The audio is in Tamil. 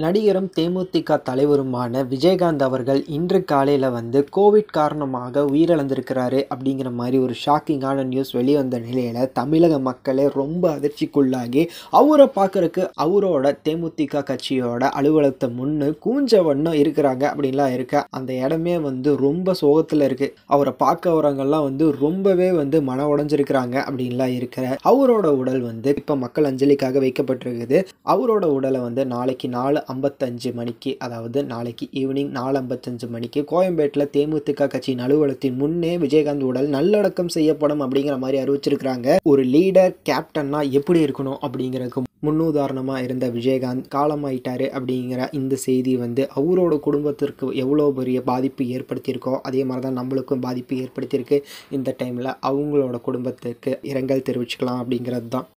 நடிகரும் தேமுதிக தலைவருமான விஜயகாந்த் அவர்கள் இன்று காலையில் கோவிட் காரணமாக உயிரிழந்திருக்கிறாரு அப்படிங்கிற மாதிரி ஒரு ஷாக்கிங்கான நியூஸ் வெளிவந்த நிலையில் தமிழக மக்களே ரொம்ப அதிர்ச்சிக்குள்ளாகி அவரை பார்க்கறக்கு அவரோட தேமுதிக கட்சியோட அலுவலகத்தை முன்னு கூஞ்ச வண்ணம் இருக்கிறாங்க அப்படின்லாம் இருக்க அந்த இடமே ரொம்ப சோகத்தில் இருக்கு. அவரை பார்க்க வரவங்கெல்லாம் ரொம்பவே மன உடைஞ்சிருக்கிறாங்க அப்படின்லாம் இருக்கிற அவரோட உடல் இப்போ மக்கள் அஞ்சலிக்காக வைக்கப்பட்டிருக்குது. அவரோட உடலை நாளைக்கு 4:55 மணிக்கு, அதாவது நாளைக்கு ஈவினிங் 4:55 மணிக்கு கோயம்பேட்டில் தேமுதிக கட்சியின் அலுவலகத்தின் முன்னே விஜயகாந்த் உடல் நல்லடக்கம் செய்யப்படும் அப்படிங்கிற மாதிரி அறிவிச்சிருக்கிறாங்க. ஒரு லீடர் கேப்டன்னா எப்படி இருக்கணும் அப்படிங்கிறதுக்கு முன்னுதாரணமாக இருந்த விஜயகாந்த் காலமாயிட்டாரு அப்படிங்கிற இந்த செய்தி அவரோட குடும்பத்திற்கு எவ்வளோ பெரிய பாதிப்பு ஏற்படுத்தியிருக்கோ அதே மாதிரி தான் நம்மளுக்கும் பாதிப்பு ஏற்படுத்தியிருக்கு. இந்த டைமில் அவங்களோட குடும்பத்துக்கு இரங்கல் தெரிவிச்சுக்கலாம் அப்படிங்கிறது தான்.